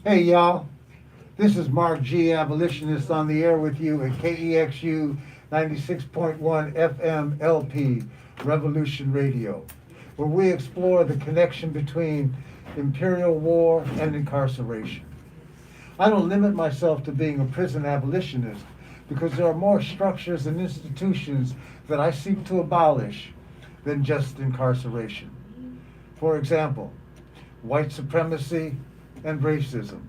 Hey y'all, this is Mark G, abolitionist on the air with you at KEXU 96.1 FM LP Revolution Radio, where we explore the connection between imperial war and incarceration. I don't limit myself to being a prison abolitionist because there are more structures and institutions that I seek to abolish than just incarceration. For example, white supremacy and racism,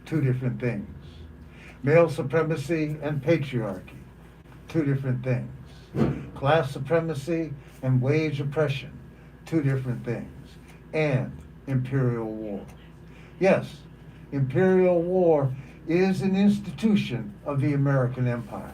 two different things. Male supremacy and patriarchy, two different things. Class supremacy and wage oppression, two different things. And imperial war. Yes, imperial war is an institution of the American empire.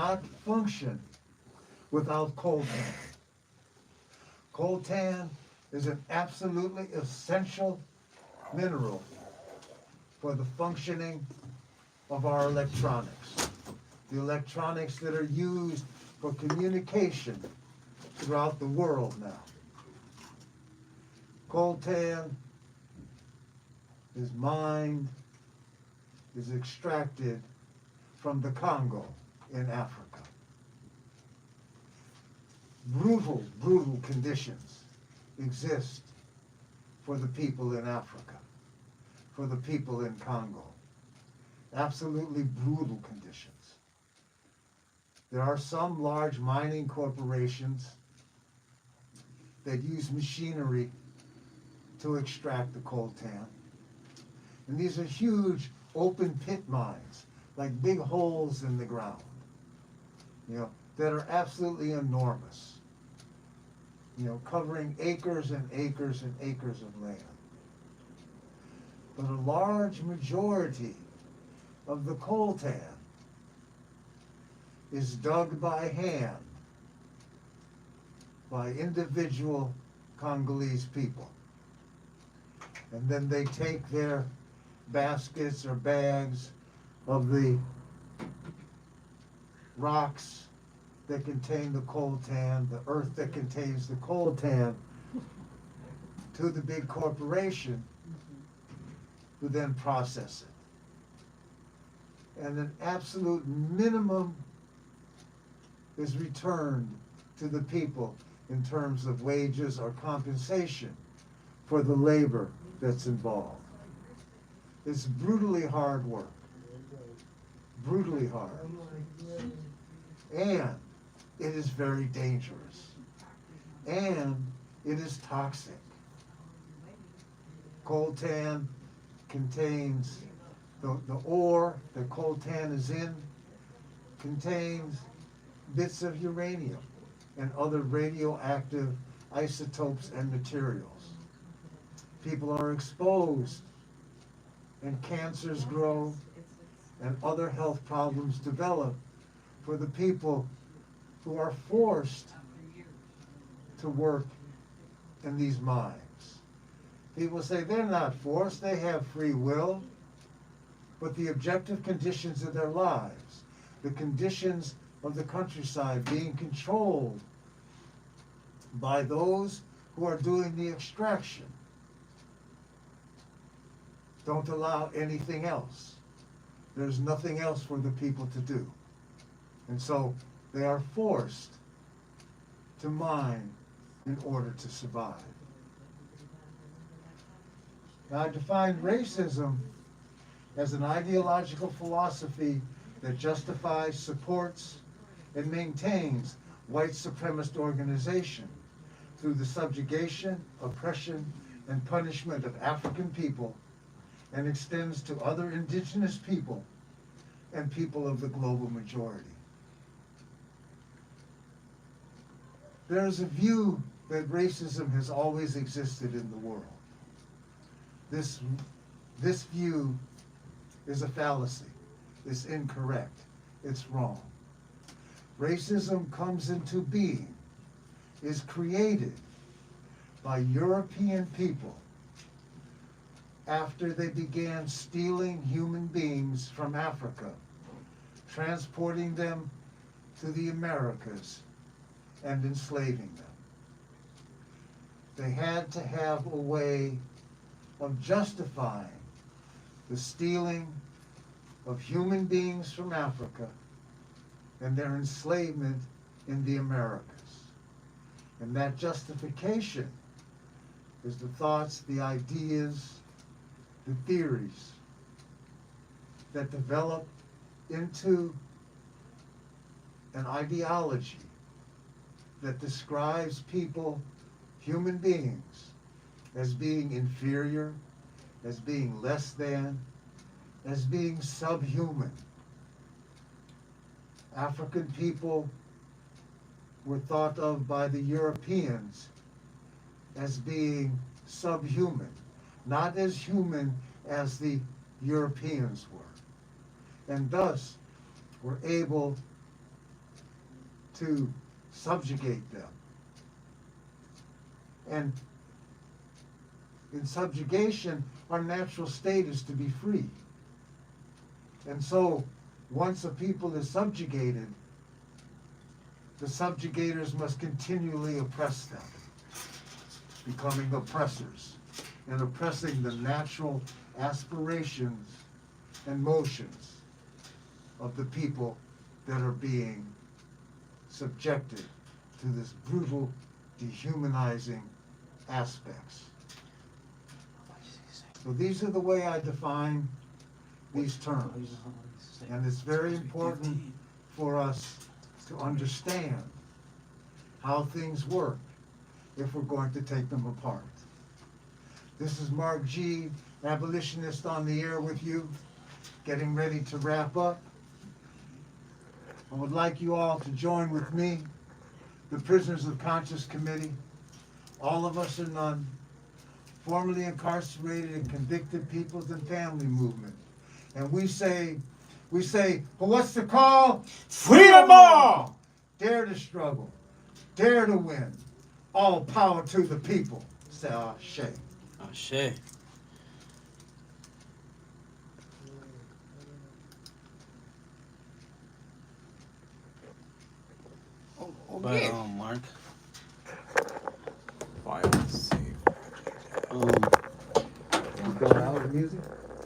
cannot function without coltan. Coltan is an absolutely essential mineral for the functioning of our electronics. The electronics that are used for communication throughout the world now. Coltan is mined, is extracted from the Congo in Africa. Brutal conditions exist for the people in Africa, for the people in Congo. Absolutely brutal conditions. There are some large mining corporations that use machinery to extract the coltan. And these are huge open pit mines, like big holes in the ground, that are absolutely enormous, covering acres and acres and acres of land. But a large majority of the coltan is dug by hand by individual Congolese people. And then they take their baskets or bags of the rocks that contain the coltan, the earth that contains the coltan, to the big corporation, who then process it. And an absolute minimum is returned to the people in terms of wages or compensation for the labor that's involved. It's brutally hard work. Brutally hard. And it is very dangerous. And it is toxic. Coltan contains, the ore that coltan is in contains bits of uranium and other radioactive isotopes and materials. People are exposed, and cancers grow, and other health problems develop for the people who are forced to work in these mines. People say they're not forced, they have free will, but the objective conditions of their lives, the conditions of the countryside being controlled by those who are doing the extraction, don't allow anything else. There's nothing else for the people to do. And so they are forced to mine in order to survive. Now, I define racism as an ideological philosophy that justifies, supports, and maintains white supremacist organization through the subjugation, oppression, and punishment of African people, and extends to other indigenous people and people of the global majority. There is a view that racism has always existed in the world. This view is a fallacy. It's incorrect. It's wrong. Racism comes into being, is created by European people after they began stealing human beings from Africa, transporting them to the Americas, and enslaving them. They had to have a way of justifying the stealing of human beings from Africa and their enslavement in the Americas. And that justification is the thoughts, the ideas, the theories that develop into an ideology that describes people, human beings, as being inferior, as being less than, as being subhuman. African people were thought of by the Europeans as being subhuman, not as human as the Europeans were, and thus were able to subjugate them. And in subjugation, our natural state is to be free. And so, once a people is subjugated, the subjugators must continually oppress them, becoming oppressors and oppressing the natural aspirations and motions of the people that are being subjected to this brutal, dehumanizing aspects. So these are the way I define these terms. And it's very important for us to understand how things work if we're going to take them apart. This is Mark G., abolitionist on the air with you, getting ready to wrap up. I would like you all to join with me, the Prisoners of Conscience Committee. All of us are none, formerly incarcerated and convicted peoples and family movement. And we say, well, what's the call? Freedom all! Dare to struggle, dare to win. All power to the people. Say Ashe. Ashe. Okay. But, Mark. Fire save. You go out with music?